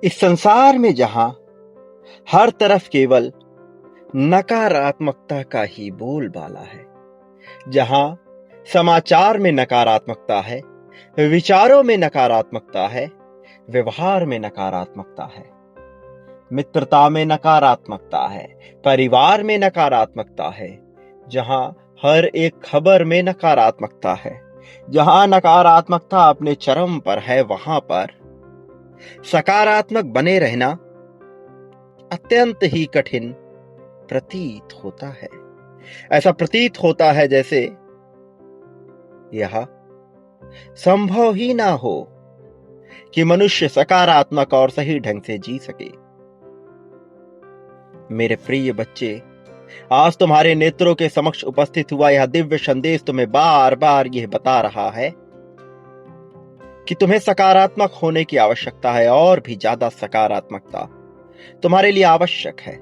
इस संसार में जहां हर तरफ केवल नकारात्मकता का ही बोलबाला है, जहां समाचार में नकारात्मकता है, विचारों में नकारात्मकता है, व्यवहार में नकारात्मकता है, मित्रता में नकारात्मकता है, परिवार में नकारात्मकता है, जहां हर एक खबर में नकारात्मकता है, जहां नकारात्मकता अपने चरम पर है, वहां पर सकारात्मक बने रहना अत्यंत ही कठिन प्रतीत होता है। ऐसा प्रतीत होता है जैसे यह संभव ही ना हो कि मनुष्य सकारात्मक और सही ढंग से जी सके। मेरे प्रिय बच्चे, आज तुम्हारे नेत्रों के समक्ष उपस्थित हुआ यह दिव्य संदेश तुम्हें बार बार यह बता रहा है कि तुम्हें सकारात्मक होने की आवश्यकता है, और भी ज्यादा सकारात्मकता तुम्हारे लिए आवश्यक है।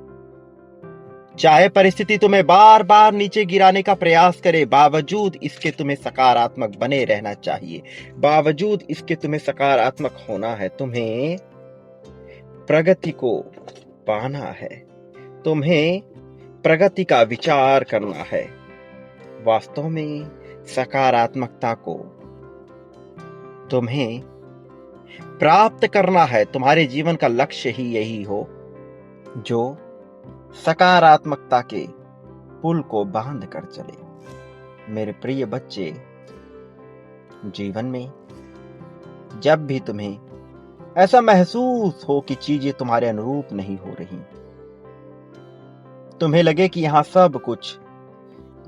चाहे परिस्थिति तुम्हें बार बार नीचे गिराने का प्रयास करे, बावजूद इसके तुम्हें सकारात्मक बने रहना चाहिए। बावजूद इसके तुम्हें सकारात्मक होना है। तुम्हें प्रगति को पाना है, तुम्हें प्रगति का विचार करना है। वास्तव में सकारात्मकता को तुम्हें प्राप्त करना है। तुम्हारे जीवन का लक्ष्य ही यही हो जो सकारात्मकता के पुल को बांध कर चले। मेरे प्रिय बच्चे, जीवन में जब भी तुम्हें ऐसा महसूस हो कि चीजें तुम्हारे अनुरूप नहीं हो रही, तुम्हें लगे कि यहां सब कुछ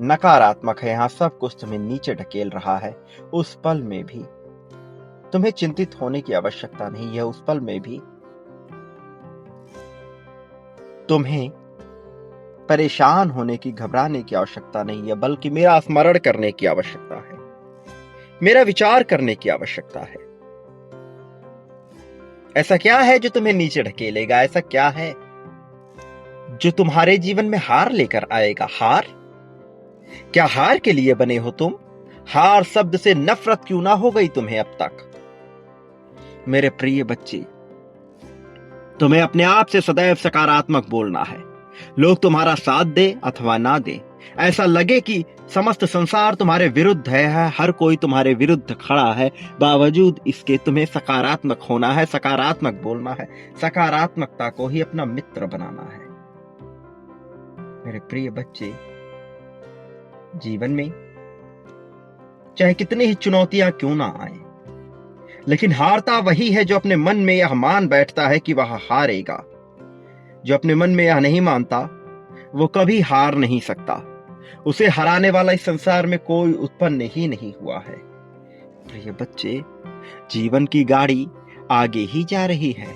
नकारात्मक है, यहां सब कुछ तुम्हें नीचे ढकेल रहा है, उस पल में भी तुम्हें चिंतित होने की आवश्यकता नहीं है। उस पल में भी तुम्हें परेशान होने की, घबराने की आवश्यकता नहीं है, बल्कि मेरा स्मरण करने की आवश्यकता है, मेरा विचार करने की आवश्यकता है। ऐसा क्या है जो तुम्हें नीचे ढकेलेगा? ऐसा क्या है जो तुम्हारे जीवन में हार लेकर आएगा? हार? क्या हार के लिए बने हो तुम? हार शब्द से नफरत क्यों ना हो गई तुम्हें अब तक? मेरे प्रिय बच्चे, तुम्हें अपने आप से सदैव सकारात्मक बोलना है। लोग तुम्हारा साथ दे अथवा ना दे, ऐसा लगे कि समस्त संसार तुम्हारे विरुद्ध है, हर कोई तुम्हारे विरुद्ध खड़ा है, बावजूद इसके तुम्हें सकारात्मक होना है, सकारात्मक बोलना है, सकारात्मकता को ही अपना मित्र बनाना है। मेरे प्रिय बच्चे, जीवन में चाहे कितनी ही चुनौतियां क्यों ना आए, लेकिन हारता वही है जो अपने मन में यह मान बैठता है कि वह हारेगा। जो अपने मन में यह नहीं मानता, वो कभी हार नहीं सकता। उसे हराने वाला इस संसार में कोई उत्पन्न ही नहीं हुआ है। प्रिय बच्चे, जीवन की गाड़ी आगे ही जा रही है,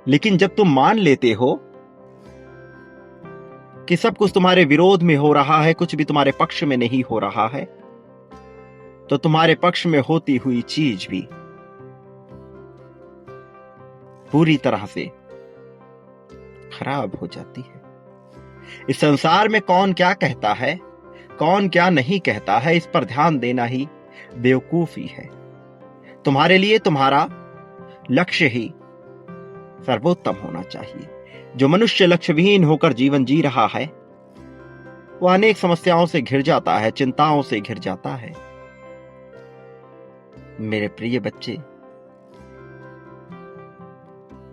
लेकिन जब तुम मान लेते हो कि सब कुछ तुम्हारे विरोध में हो रहा है, कुछ भी तुम्हारे पक्ष में नहीं हो रहा है, तो तुम्हारे पक्ष में होती हुई चीज भी पूरी तरह से खराब हो जाती है। इस संसार में कौन क्या कहता है, कौन क्या नहीं कहता है, इस पर ध्यान देना ही बेवकूफी है। तुम्हारे लिए तुम्हारा लक्ष्य ही सर्वोत्तम होना चाहिए। जो मनुष्य लक्ष्यविहीन होकर जीवन जी रहा है, वह अनेक समस्याओं से घिर जाता है, चिंताओं से घिर जाता है। मेरे प्रिय बच्चे,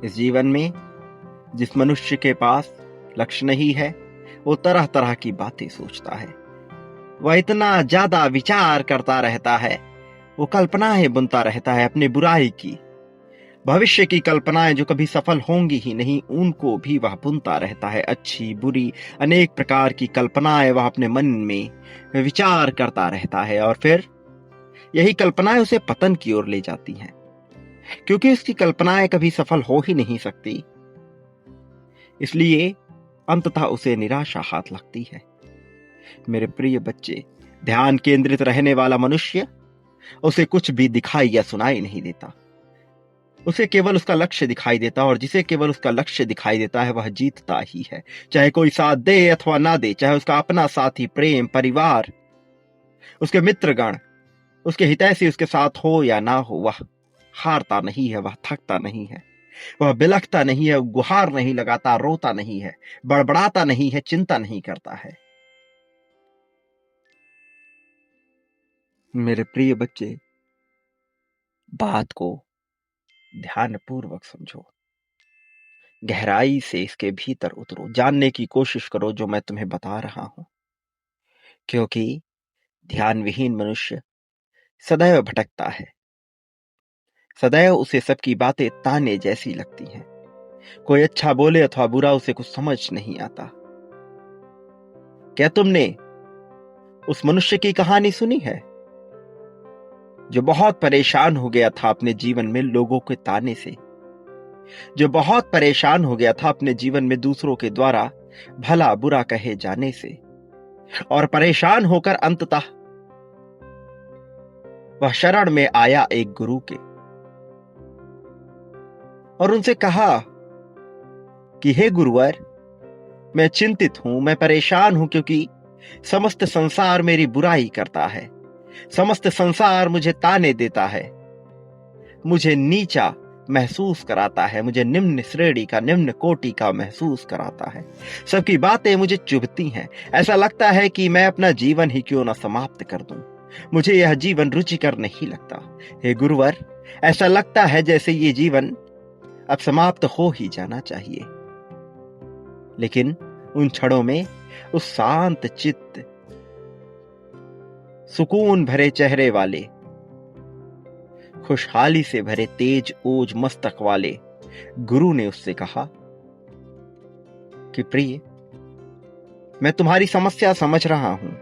इस जीवन में जिस मनुष्य के पास लक्ष्य नहीं है, वो तरह तरह की बातें सोचता है, वह इतना ज्यादा विचार करता रहता है, वो कल्पनाएं बुनता रहता है अपनी बुराई की, भविष्य की कल्पनाएं जो कभी सफल होंगी ही नहीं, उनको भी वह बुनता रहता है। अच्छी बुरी अनेक प्रकार की कल्पनाएं वह अपने मन में विचार करता रहता है, और फिर यही कल्पनाएं उसे पतन की ओर ले जाती हैं, क्योंकि उसकी कल्पनाएं कभी सफल हो ही नहीं सकती। इसलिए अंततः उसे निराशा हाथ लगती है। मेरे प्रिय बच्चे, ध्यान केंद्रित रहने वाला मनुष्य, उसे कुछ भी दिखाई या सुनाई नहीं देता, उसे केवल उसका लक्ष्य दिखाई देता, और जिसे केवल उसका लक्ष्य दिखाई देता है वह जीतता ही है। चाहे कोई साथ दे अथवा ना दे, चाहे उसका अपना साथी, प्रेम, परिवार, उसके मित्रगण, उसके हितैषी उसके साथ हो या ना हो, वह हारता नहीं है, वह थकता नहीं है, वह बिलखता नहीं है, गुहार नहीं लगाता, रोता नहीं है, बड़बड़ाता नहीं है, चिंता नहीं करता है। मेरे प्रिय बच्चे, बात को ध्यानपूर्वक समझो, गहराई से इसके भीतर उतरो, जानने की कोशिश करो जो मैं तुम्हें बता रहा हूं, क्योंकि ध्यान विहीन मनुष्य सदैव भटकता है। सदैव उसे सबकी बातें ताने जैसी लगती हैं। कोई अच्छा बोले अथवा बुरा, उसे कुछ समझ नहीं आता। क्या तुमने उस मनुष्य की कहानी सुनी है जो बहुत परेशान हो गया था अपने जीवन में लोगों के ताने से, जो बहुत परेशान हो गया था अपने जीवन में दूसरों के द्वारा भला बुरा कहे जाने से, और परेशान होकर अंततः वह शरण में आया एक गुरु के और उनसे कहा कि हे गुरुवर, मैं चिंतित हूं, मैं परेशान हूं, क्योंकि समस्त संसार मेरी बुराई करता है, समस्त संसार मुझे ताने देता है, मुझे नीचा महसूस कराता है, मुझे निम्न श्रेणी का, निम्न कोटि का महसूस कराता है, सबकी बातें मुझे चुभती हैं, ऐसा लगता है कि मैं अपना जीवन ही क्यों ना समाप्त कर दूं, मुझे यह जीवन रुचिकर नहीं लगता। हे गुरुवर, ऐसा लगता है जैसे ये जीवन अब समाप्त हो ही जाना चाहिए। लेकिन उन क्षणों में उस शांत चित्त, सुकून भरे चेहरे वाले, खुशहाली से भरे तेज ओज मस्तक वाले गुरु ने उससे कहा कि प्रिय, मैं तुम्हारी समस्या समझ रहा हूं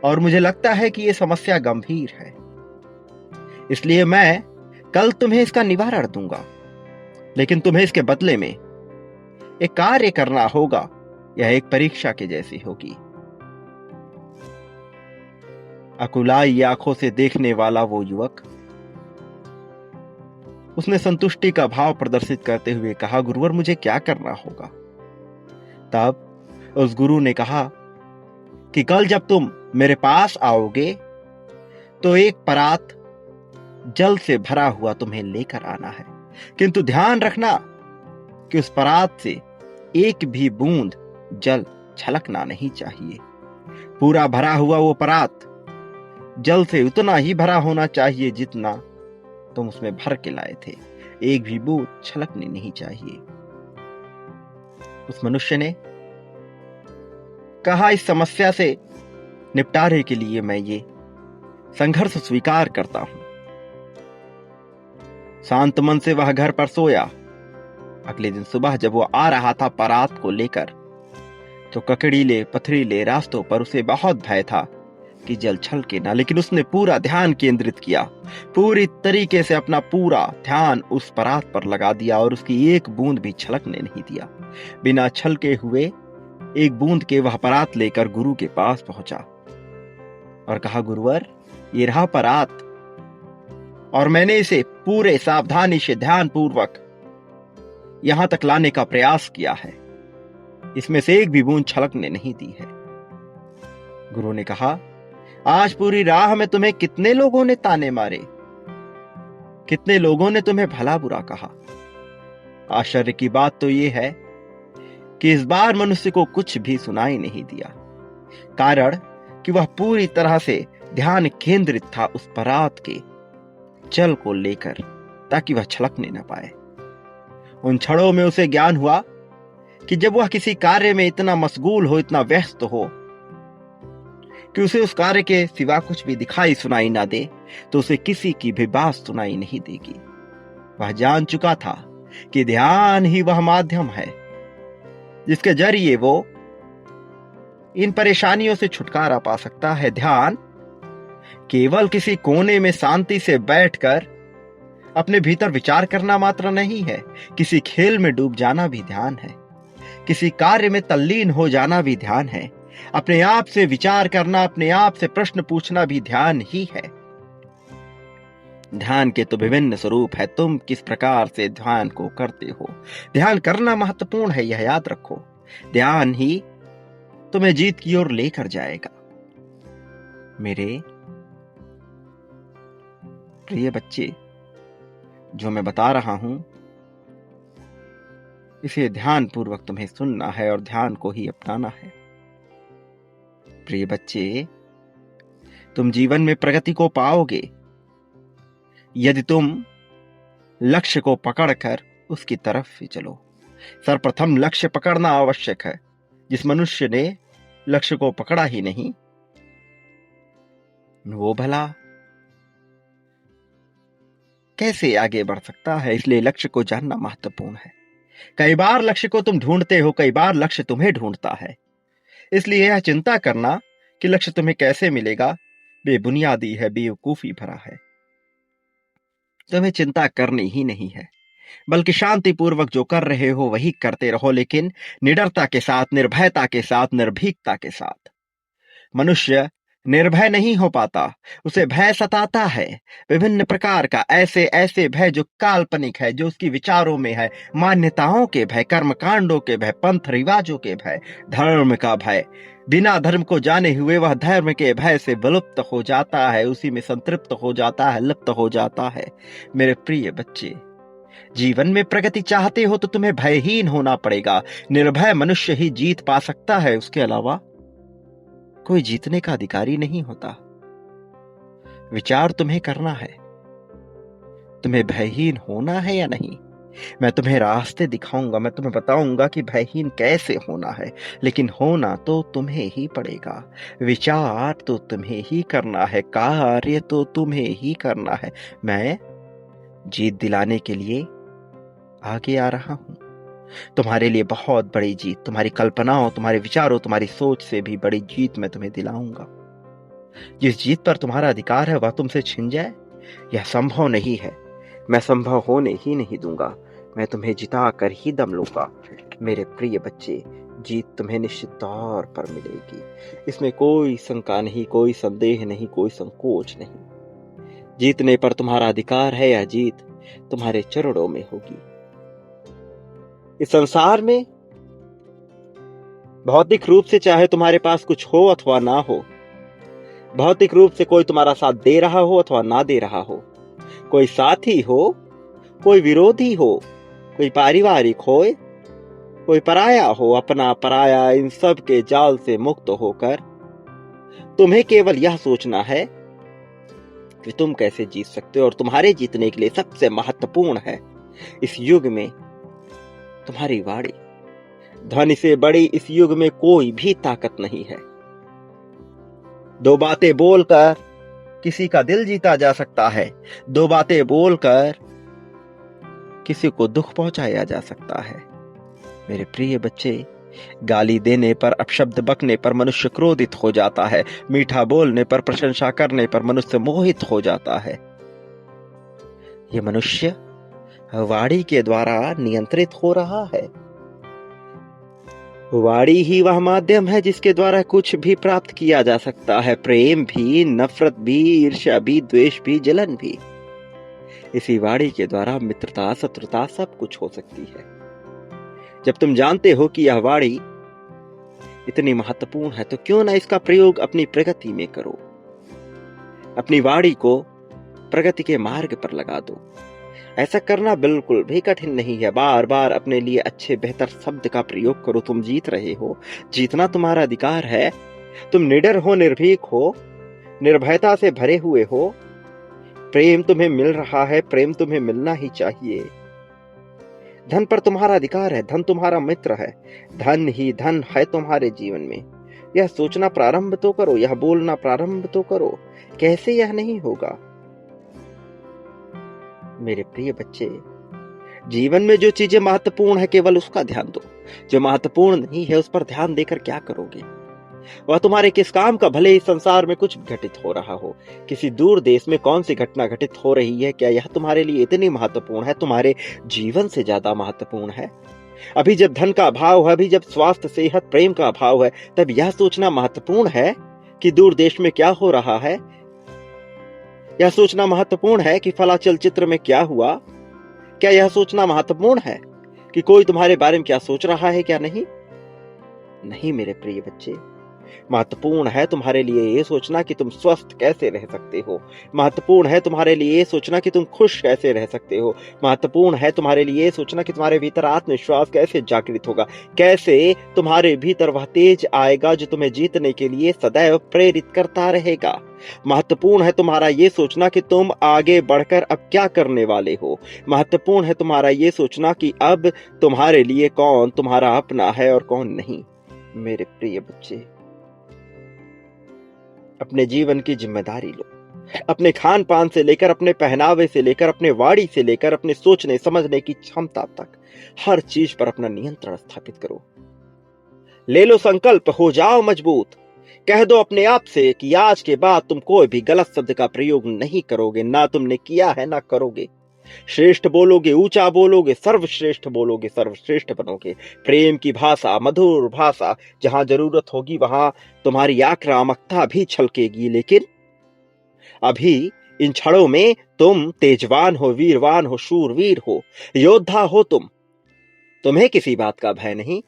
और मुझे लगता है कि यह समस्या गंभीर है, इसलिए मैं कल तुम्हें इसका निवारण दूंगा, लेकिन तुम्हें इसके बदले में एक कार्य करना होगा। यह एक परीक्षा के जैसी होगी। अकुलाई आंखों से देखने वाला वो युवक, उसने संतुष्टि का भाव प्रदर्शित करते हुए कहा, गुरुवर, मुझे क्या करना होगा? तब उस गुरु ने कहा कि कल जब तुम मेरे पास आओगे तो एक परात जल से भरा हुआ तुम्हें लेकर आना है, किंतु ध्यान रखना कि उस परात से एक भी बूंद जल छलकना नहीं चाहिए। पूरा भरा हुआ वो परात जल से उतना ही भरा होना चाहिए जितना तुम उसमें भर के लाए थे, एक भी बूंद छलकनी नहीं चाहिए। उस मनुष्य ने कहा, इस समस्या से निपटारे के लिए मैं ये संघर्ष स्वीकार करता हूं। शांत मन से वह घर पर सोया। अगले दिन सुबह जब वो आ रहा था परात को लेकर, तो ककड़ीले पथरीले रास्तों पर उसे बहुत भय था कि जल छलके ना, लेकिन उसने पूरा ध्यान केंद्रित किया, पूरी तरीके से अपना पूरा ध्यान उस परात पर लगा दिया और उसकी एक बूंद भी छलकने नहीं दिया। बिना छलके हुए एक बूंद के वह परात लेकर गुरु के पास पहुंचा और कहा, गुरुवर, ये रहा परात और मैंने इसे पूरे सावधानी से ध्यान पूर्वक यहां तक लाने का प्रयास किया है, इसमें से एक भी बूंद छलकने नहीं दी है। गुरु ने कहा, आज पूरी राह में तुम्हें कितने लोगों ने ताने मारे, कितने लोगों ने तुम्हें भला बुरा कहा। आश्चर्य की बात तो यह है कि इस बार मनुष्य को कुछ भी सुनाई नहीं दिया, कारण कि वह पूरी तरह से ध्यान केंद्रित था उस परात के जल को लेकर, ताकि वह छलकने न पाए। उन क्षणों में उसे ज्ञान हुआ कि जब वह किसी कार्य में इतना मशगूल हो, इतना व्यस्त हो कि उसे उस कार्य के सिवा कुछ भी दिखाई सुनाई ना दे, तो उसे किसी की भी बात सुनाई नहीं देगी। वह जान चुका था कि ध्यान ही वह माध्यम है जिसके जरिए वो इन परेशानियों से छुटकारा पा सकता है। ध्यान केवल किसी कोने में शांति से बैठकर अपने भीतर विचार करना मात्र नहीं है, किसी खेल में डूब जाना भी ध्यान है, किसी कार्य में तल्लीन हो जाना भी ध्यान है, अपने आप से विचार करना, अपने आप से प्रश्न पूछना भी ध्यान ही है। ध्यान के तो विभिन्न स्वरूप है, तुम किस प्रकार से ध्यान को करते हो। ध्यान करना महत्वपूर्ण है, यह याद रखो। ध्यान ही तुम्हें जीत की ओर लेकर जाएगा। मेरे प्रिय बच्चे, जो मैं बता रहा हूं इसे ध्यान पूर्वक तुम्हें सुनना है और ध्यान को ही अपनाना है। प्रिय बच्चे, तुम जीवन में प्रगति को पाओगे यदि तुम लक्ष्य को पकड़कर उसकी तरफ ही चलो। सर्वप्रथम लक्ष्य पकड़ना आवश्यक है। जिस मनुष्य ने लक्ष्य को पकड़ा ही नहीं, वो भला कैसे आगे बढ़ सकता है? इसलिए लक्ष्य को जानना महत्वपूर्ण है। कई बार लक्ष्य को तुम ढूंढते हो, कई बार लक्ष्य तुम्हें ढूंढता है। इसलिए यह चिंता करना कि लक्ष्य तुम्हें कैसे मिलेगा बेबुनियादी है, बेवकूफी भरा है। तुम्हें चिंता करनी ही नहीं है, बल्कि शांतिपूर्वक जो कर रहे हो वही करते रहो, लेकिन निडरता के साथ, निर्भयता के साथ, निर्भीकता के साथ। मनुष्य निर्भय नहीं हो पाता, उसे भय सताता है, विभिन्न प्रकार का, ऐसे ऐसे भय जो काल्पनिक है, जो उसकी विचारों में है, मान्यताओं के भय, कर्मकांडों के भय, पंथ रिवाजों के भय, धर्म का भय। बिना धर्म को जाने हुए वह धर्म के भय से विलुप्त हो जाता है, उसी में संतृप्त हो जाता है, लिप्त हो जाता है। मेरे प्रिय बच्चे, जीवन में प्रगति चाहते हो तो तुम्हें भयहीन होना पड़ेगा। निर्भय मनुष्य ही जीत पा सकता है, उसके अलावा कोई जीतने का अधिकारी नहीं होता। विचार तुम्हें करना है, तुम्हें भयहीन होना है या नहीं। मैं तुम्हें रास्ते दिखाऊंगा, मैं तुम्हें बताऊंगा कि भयहीन कैसे होना है, लेकिन होना तो तुम्हें ही पड़ेगा। विचार तो तुम्हें ही करना है, कार्य तो तुम्हें ही करना है। मैं जीत दिलाने के लिए आगे आ रहा हूं। तुम्हारे लिए बहुत बड़ी जीत, तुम्हारी कल्पनाओं, तुम्हारे विचारों, तुम्हारी सोच से भी बड़ी जीत मैं तुम्हें दिलाऊंगा। जिस जीत पर तुम्हारा अधिकार है वह तुमसे छिन जाए, यह संभव नहीं है। मैं संभव होने ही नहीं दूंगा। मैं तुम्हें जिता कर ही दम लूंगा। मेरे प्रिय बच्चे, जीत तुम्हें निश्चित तौर पर मिलेगी, इसमें कोई शंका नहीं, कोई संदेह नहीं, कोई संकोच नहीं। जीतने पर तुम्हारा अधिकार है, यह जीत तुम्हारे चरणों में होगी। इस संसार में भौतिक रूप से चाहे तुम्हारे पास कुछ हो अथवा ना हो, भौतिक रूप से कोई तुम्हारा साथ दे रहा हो अथवा ना दे रहा हो, कोई साथी हो, कोई विरोधी हो, कोई पारिवारिक हो, कोई पराया हो, अपना पराया, इन सब के जाल से मुक्त होकर तुम्हें केवल यह सोचना है कि तुम कैसे जीत सकते हो। और तुम्हारे जीतने के लिए सबसे महत्वपूर्ण है इस युग में तुम्हारी वाणी। ध्वनि से बड़ी इस युग में कोई भी ताकत नहीं है। दो बातें बोलकर किसी का दिल जीता जा सकता है, दो बातें बोलकर किसी को दुख पहुंचाया जा सकता है। मेरे प्रिय बच्चे, गाली देने पर, अपशब्द बकने पर मनुष्य क्रोधित हो जाता है, मीठा बोलने पर, प्रशंसा करने पर मनुष्य मोहित हो जाता है। यह मनुष्य वाणी के द्वारा नियंत्रित हो रहा है। वाणी ही वह माध्यम है जिसके द्वारा कुछ भी प्राप्त किया जा सकता है। प्रेम भी, नफरत भी, ईर्ष्या भी, द्वेष भी, जलन भी। इसी वाणी के द्वारा मित्रता, शत्रुता सब कुछ हो सकती है। जब तुम जानते हो कि यह वाणी इतनी महत्वपूर्ण है तो क्यों ना इसका प्रयोग अपनी प्रगति में करो। अपनी वाणी को प्रगति के मार्ग पर लगा दो। ऐसा करना बिल्कुल भी कठिन नहीं है। बार बार अपने लिए अच्छे बेहतर शब्द का प्रयोग करो। तुम जीत रहे हो, जीतना तुम्हारा अधिकार है। तुम निडर हो, निर्भीक हो, निर्भयता से भरे हुए हो। प्रेम तुम्हें मिल रहा है, प्रेम तुम्हें मिलना ही चाहिए। धन पर तुम्हारा अधिकार है, धन तुम्हारा मित्र है, धन ही धन है तुम्हारे जीवन में। यह सोचना प्रारंभ तो करो, यह बोलना प्रारंभ तो करो। कैसे यह नहीं होगा? मेरे प्रिय बच्चे, जीवन में जो चीजें महत्वपूर्ण है केवल उसका ध्यान दो। जो महत्वपूर्ण नहीं है उस पर ध्यान देकर क्या करोगे? वह तुम्हारे किस काम का, भले इस संसार में कुछ घटित हो रहा हो, किसी दूर देश में कौन सी घटना घटित हो रही है, क्या यह तुम्हारे लिए इतनी महत्वपूर्ण है? तुम्हारे जीवन से ज्यादा महत्वपूर्ण है? अभी जब धन का अभाव है, अभी जब स्वास्थ्य, सेहत, प्रेम का अभाव है, तब यह सोचना महत्वपूर्ण है कि दूर देश में क्या हो रहा है। यह सोचना महत्वपूर्ण है कि फला चलचित्र में क्या हुआ। क्या यह सोचना महत्वपूर्ण है कि कोई तुम्हारे बारे में क्या सोच रहा है, क्या नहीं? नहीं मेरे प्रिय बच्चे, महत्वपूर्ण है तुम्हारे लिए ये सोचना कि तुम स्वस्थ कैसे रह सकते हो। महत्वपूर्ण है तुम्हारे लिए ये सोचना कि तुम खुश कैसे रह सकते हो। महत्वपूर्ण है तुम्हारे लिए ये सोचना कि तुम्हारे भीतर आत्मविश्वास कैसे जागृत होगा, कैसे तुम्हारे भीतर वह तेज आएगा जो तुम्हें जीतने के लिए सदैव प्रेरित करता रहेगा। महत्वपूर्ण है तुम्हारा ये सोचना कि तुम आगे बढ़कर अब क्या करने वाले हो। महत्वपूर्ण है तुम्हारा ये सोचना कि अब तुम्हारे लिए कौन तुम्हारा अपना है और कौन नहीं। मेरे प्रिय बच्चे, अपने जीवन की जिम्मेदारी लो। अपने खान पान से लेकर, अपने पहनावे से लेकर, अपने वाणी से लेकर, अपने सोचने समझने की क्षमता तक हर चीज पर अपना नियंत्रण स्थापित करो। ले लो संकल्प, हो जाओ मजबूत। कह दो अपने आप से कि आज के बाद तुम कोई भी गलत शब्द का प्रयोग नहीं करोगे, ना तुमने किया है ना करोगे। श्रेष्ठ बोलोगे, ऊंचा बोलोगे, सर्वश्रेष्ठ बोलोगे, सर्वश्रेष्ठ बनोगे। प्रेम की भाषा, मधुर भाषा, जहां जरूरत होगी वहां तुम्हारी आक्रामकता भी छलकेगी। लेकिन अभी इन क्षणों में तुम तेजवान हो, वीरवान हो, शूरवीर हो, योद्धा हो। तुम्हें किसी बात का भय नहीं।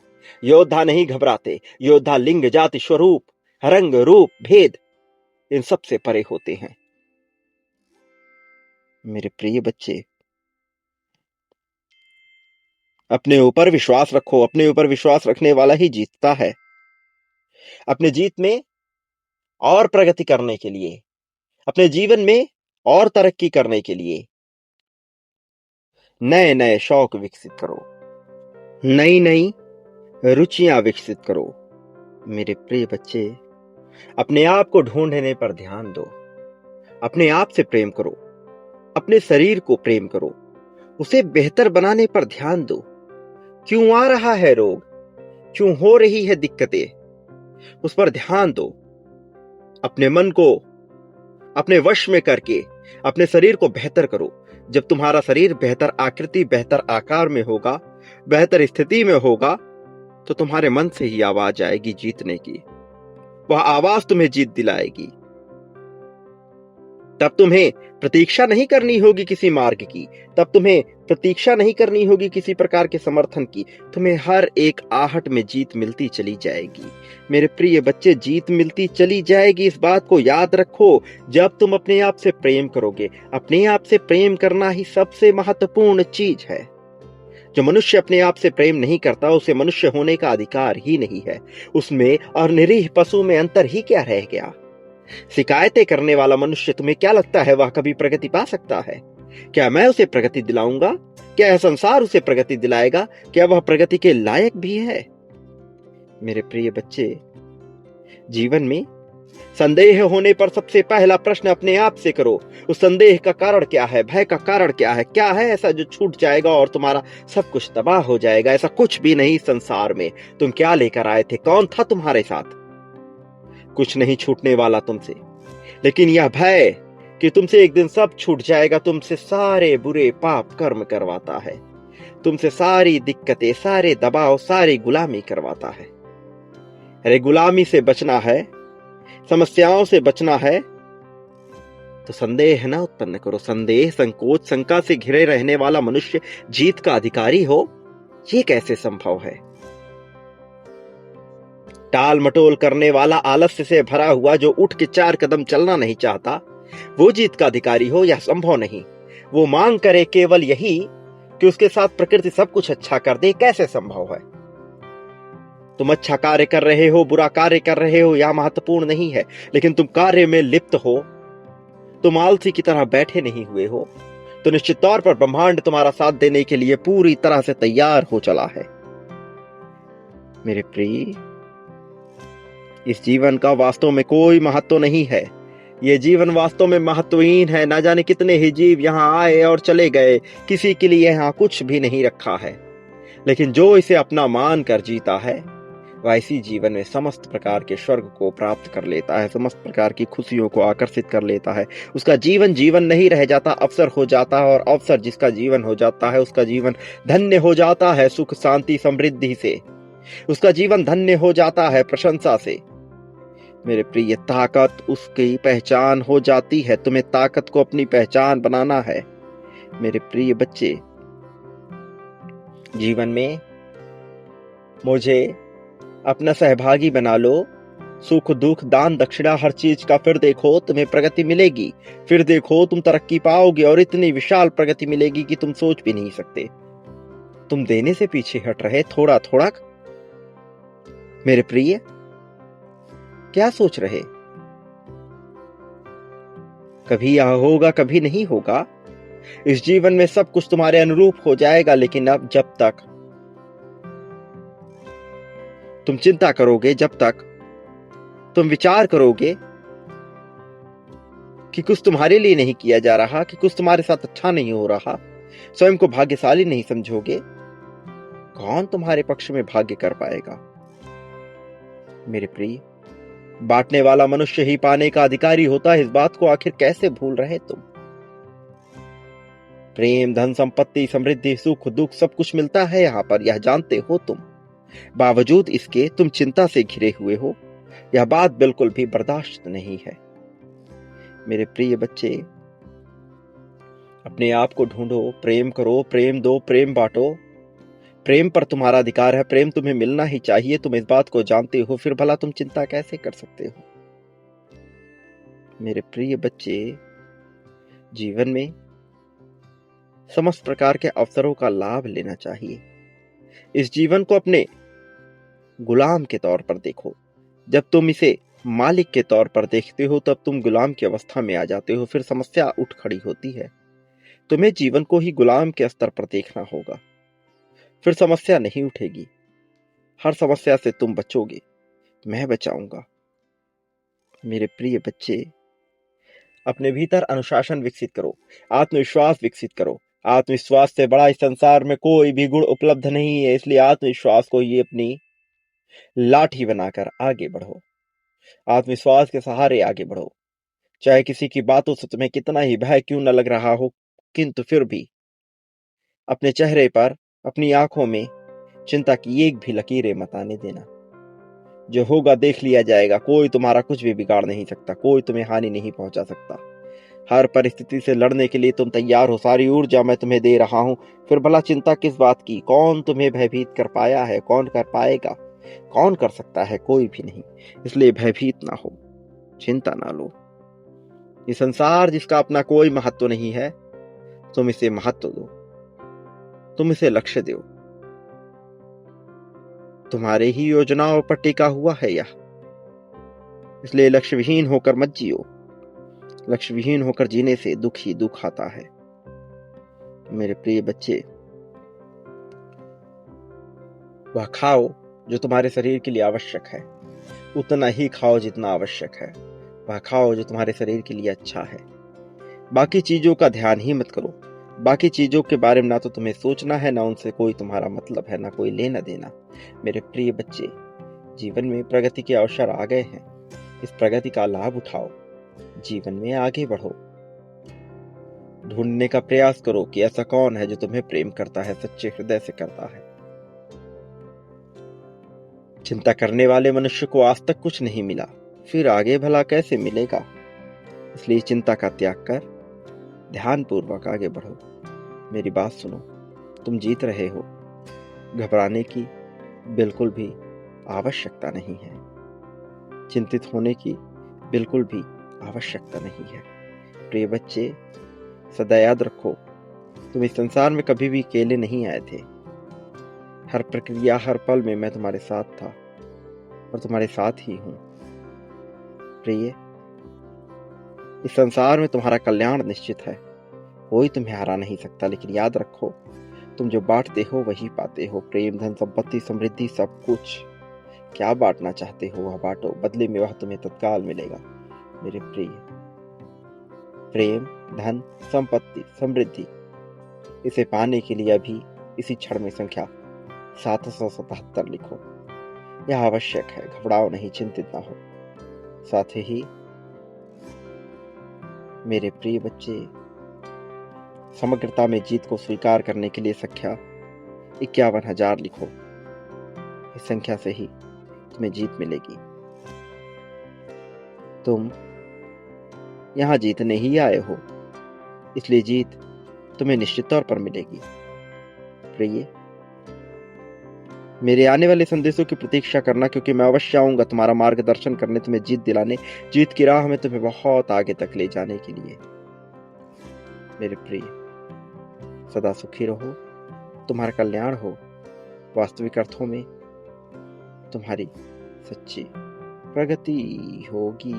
योद्धा नहीं घबराते। योद्धा लिंग, जाति, स्वरूप, रंग, रूप, भेद इन सब से परे होते हैं। मेरे प्रिय बच्चे, अपने ऊपर विश्वास रखो। अपने ऊपर विश्वास रखने वाला ही जीतता है। अपने जीत में और प्रगति करने के लिए, अपने जीवन में और तरक्की करने के लिए नए नए शौक विकसित करो, नई नई रुचियां विकसित करो। मेरे प्रिय बच्चे, अपने आप को ढूंढने पर ध्यान दो। अपने आप से प्रेम करो। अपने शरीर को प्रेम करो। उसे बेहतर बनाने पर ध्यान दो। क्यों आ रहा है रोग, क्यों हो रही है दिक्कतें, उस पर ध्यान दो। अपने मन को अपने वश में करके अपने शरीर को बेहतर करो। जब तुम्हारा शरीर बेहतर आकृति, बेहतर आकार में होगा, बेहतर स्थिति में होगा, तो तुम्हारे मन से ही आवाज आएगी जीतने की। वह आवाज तुम्हें जीत दिलाएगी। तब तुम्हें प्रतीक्षा नहीं करनी होगी किसी मार्ग की। तब तुम्हें प्रतीक्षा नहीं करनी होगी किसी प्रकार के समर्थन की। तुम्हें हर एक आहट में जीत मिलती चली जाएगी। मेरे प्रिय बच्चे, जीत मिलती चली जाएगी, इस बात को याद रखो। जब तुम अपने आप से प्रेम करोगे, अपने आप से प्रेम करना ही सबसे महत्वपूर्ण चीज है। जो मनुष्य अपने आप से प्रेम नहीं करता, उसे मनुष्य होने का अधिकार ही नहीं है। उसमें और निरीह पशु में अंतर ही क्या रह गया। शिकायतें करने वाला मनुष्य, तुम्हें क्या लगता है वह कभी प्रगति पा सकता है? क्या मैं उसे प्रगति दिलाऊंगा? क्या यह संसार उसे प्रगति दिलाएगा? क्या वह प्रगति के लायक भी है? मेरे प्रिय बच्चे, जीवन में संदेह होने पर सबसे पहला प्रश्न अपने आप से करो। उस संदेह का कारण क्या है? भय का कारण क्या है? क्या है ऐसा जो छूट जाएगा और तुम्हारा सब कुछ तबाह हो जाएगा? ऐसा कुछ भी नहीं संसार में। तुम क्या लेकर आए थे? कौन था तुम्हारे साथ? कुछ नहीं छूटने वाला तुमसे, लेकिन यह भय कि तुमसे एक दिन सब छूट जाएगा, तुमसे सारे बुरे पाप कर्म करवाता है। तुमसे सारी दिक्कतें, सारे दबाव, सारी गुलामी करवाता है। अरे गुलामी से बचना है, समस्याओं से बचना है, तो संदेह न उत्पन्न करो। संदेह, संकोच, शंका से घिरे रहने वाला मनुष्य जीत का अधिकारी हो, ये कैसे संभव है? टाल मटोल करने वाला, आलस्य से भरा हुआ, जो उठ के 4 कदम चलना नहीं चाहता, वो जीत का अधिकारी हो, यह संभव नहीं। वो मांग करे केवल यही कि उसके साथ प्रकृति सब कुछ अच्छा कर दे, कैसे संभव है? तुम अच्छा कार्य कर रहे हो, बुरा कार्य कर रहे हो, यह महत्वपूर्ण नहीं है, लेकिन तुम कार्य में लिप्त हो, तुम आलसी की तरह बैठे नहीं हुए हो, तो निश्चित तौर पर ब्रह्मांड तुम्हारा साथ देने के लिए पूरी तरह से तैयार हो चला है। मेरे प्रिय, इस जीवन का वास्तव में कोई महत्व नहीं है। ये जीवन वास्तव में महत्वहीन है। ना जाने कितने ही जीव यहाँ आए और चले गए, किसी के लिए यहाँ कुछ भी नहीं रखा है। लेकिन जो इसे अपना मान कर जीता है, वह इसी जीवन में समस्त प्रकार के स्वर्ग को प्राप्त कर लेता है, समस्त प्रकार की खुशियों को आकर्षित कर लेता है। उसका जीवन जीवन नहीं रह जाता, अवसर हो जाता है, और अवसर जिसका जीवन हो जाता है, उसका जीवन धन्य हो जाता है सुख, शांति, समृद्धि से। उसका जीवन धन्य हो जाता है प्रशंसा से। मेरे प्रिय, ताकत उसकी पहचान हो जाती है। तुम्हें ताकत को अपनी पहचान बनाना है। मेरे प्रिय बच्चे, जीवन में मुझे अपना सहभागी बना लो, सुख दुख दान दक्षिणा हर चीज का फिर देखो, तुम्हें प्रगति मिलेगी। फिर देखो तुम तरक्की पाओगे और इतनी विशाल प्रगति मिलेगी कि तुम सोच भी नहीं सकते। तुम देने से पीछे हट रहे थोड़ा थोड़ा। मेरे प्रिय, क्या सोच रहे? कभी यह होगा कभी नहीं होगा। इस जीवन में सब कुछ तुम्हारे अनुरूप हो जाएगा, लेकिन अब जब तक तुम चिंता करोगे, जब तक तुम विचार करोगे कि कुछ तुम्हारे लिए नहीं किया जा रहा, कि कुछ तुम्हारे साथ अच्छा नहीं हो रहा, स्वयं को भाग्यशाली नहीं समझोगे, कौन तुम्हारे पक्ष में भाग्य कर पाएगा? मेरे प्रिय, बांटने वाला मनुष्य ही पाने का अधिकारी होता है। इस बात को आखिर कैसे भूल रहे तुम? प्रेम धन संपत्ति समृद्धि सुख दुख सब कुछ मिलता है यहाँ पर, यह जानते हो तुम। बावजूद इसके तुम चिंता से घिरे हुए हो। यह बात बिल्कुल भी बर्दाश्त नहीं है। मेरे प्रिय बच्चे, अपने आप को ढूंढो, प्रेम करो, प्रेम दो, प्रेम बांटो। प्रेम पर तुम्हारा अधिकार है, प्रेम तुम्हें मिलना ही चाहिए। तुम इस बात को जानते हो, फिर भला तुम चिंता कैसे कर सकते हो? मेरे प्रिय बच्चे, जीवन में समस्त प्रकार के अवसरों का लाभ लेना चाहिए। इस जीवन को अपने गुलाम के तौर पर देखो। जब तुम इसे मालिक के तौर पर देखते हो, तब तुम गुलाम की अवस्था में आ जाते हो। फिर समस्या उठ खड़ी होती है। तुम्हें जीवन को ही गुलाम के स्तर पर देखना होगा, फिर समस्या नहीं उठेगी। हर समस्या से तुम बचोगे, मैं बचाऊंगा। मेरे प्रिय बच्चे, अपने भीतर अनुशासन विकसित करो, आत्मविश्वास विकसित करो। आत्मविश्वास से बड़ा इस संसार में कोई भी गुण उपलब्ध नहीं है। इसलिए आत्मविश्वास को ये अपनी लाठी बनाकर आगे बढ़ो। आत्मविश्वास के सहारे आगे बढ़ो। चाहे किसी की बातों से तुम्हें कितना ही भय क्यों न लग रहा हो, किंतु फिर भी अपने चेहरे पर, अपनी आंखों में चिंता की एक भी लकीरें मत आने देना। जो होगा देख लिया जाएगा। कोई तुम्हारा कुछ भी बिगाड़ नहीं सकता, कोई तुम्हें हानि नहीं पहुंचा सकता। हर परिस्थिति से लड़ने के लिए तुम तैयार हो। सारी ऊर्जा मैं तुम्हें दे रहा हूं। फिर भला चिंता किस बात की? कौन तुम्हें भयभीत कर पाया है? कौन कर पाएगा? कौन कर सकता है? कोई भी नहीं। इसलिए भयभीत ना हो, चिंता ना लो। ये संसार जिसका अपना कोई महत्व नहीं है, तुम इसे महत्व दो, तुम इसे लक्ष्य दो। तुम्हारे ही योजनाओं पर टिका हुआ है यह। इसलिए लक्ष्य विहीन होकर मत जियो। लक्ष्य विहीन होकर जीने से दुख ही दुख आता है। मेरे प्रिय बच्चे, वह खाओ जो तुम्हारे शरीर के लिए आवश्यक है, उतना ही खाओ जितना आवश्यक है। वह खाओ जो तुम्हारे शरीर के लिए अच्छा है। बाकी चीजों का ध्यान ही मत करो। बाकी चीजों के बारे में ना तो तुम्हें सोचना है, ना उनसे कोई तुम्हारा मतलब है, ना कोई लेना देना। मेरे प्रिय बच्चे, जीवन में प्रगति के अवसर आ गए हैं। इस प्रगति का लाभ उठाओ, जीवन में आगे बढ़ो। ढूंढने का प्रयास करो कि ऐसा कौन है जो तुम्हें प्रेम करता है, सच्चे हृदय से करता है। चिंता करने वाले मनुष्य को आज तक कुछ नहीं मिला, फिर आगे भला कैसे मिलेगा? इसलिए चिंता का त्याग कर ध्यानपूर्वक आगे बढ़ो। मेरी बात सुनो, तुम जीत रहे हो। घबराने की बिल्कुल भी आवश्यकता नहीं है। चिंतित होने की बिल्कुल भी आवश्यकता नहीं है। प्रिय बच्चे, सदा याद रखो, तुम इस संसार में कभी भी अकेले नहीं आए थे। हर प्रक्रिया, हर पल में मैं तुम्हारे साथ था और तुम्हारे साथ ही हूं। प्रिय, इस संसार में तुम्हारा कल्याण निश्चित है। कोई तुम्हें हरा नहीं सकता। लेकिन याद रखो, तुम जो बांटते हो वही पाते हो। प्रेम धन संपत्ति समृद्धि सब कुछ। क्या बांटना चाहते हो वह बांटो, बदले में वह तुम्हें तत्काल मिलेगा। मेरे प्रिय, प्रेम धन संपत्ति समृद्धि, इसे पाने के लिए अभी इसी क्षण में संख्या 777 लिखो। यह आवश्यक है। घबराओ नहीं, चिंतित ना हो। साथ ही मेरे प्रिय बच्चे, समग्रता में जीत को स्वीकार करने के लिए संख्या 51,000 लिखो। इस संख्या से ही तुम्हें जीत मिलेगी। तुम यहां जीतने ही आए हो, इसलिए जीत तुम्हें निश्चित तौर पर मिलेगी। प्रिय, मेरे आने वाले संदेशों की प्रतीक्षा करना, क्योंकि मैं अवश्य आऊंगा तुम्हारा मार्गदर्शन करने, तुम्हें जीत दिलाने, जीत की राह में तुम्हें बहुत आगे तक ले जाने के लिए। मेरे प्रिय, सदा सुखी रहो, तुम्हारा कल्याण हो, वास्तविक अर्थों में तुम्हारी सच्ची प्रगति होगी।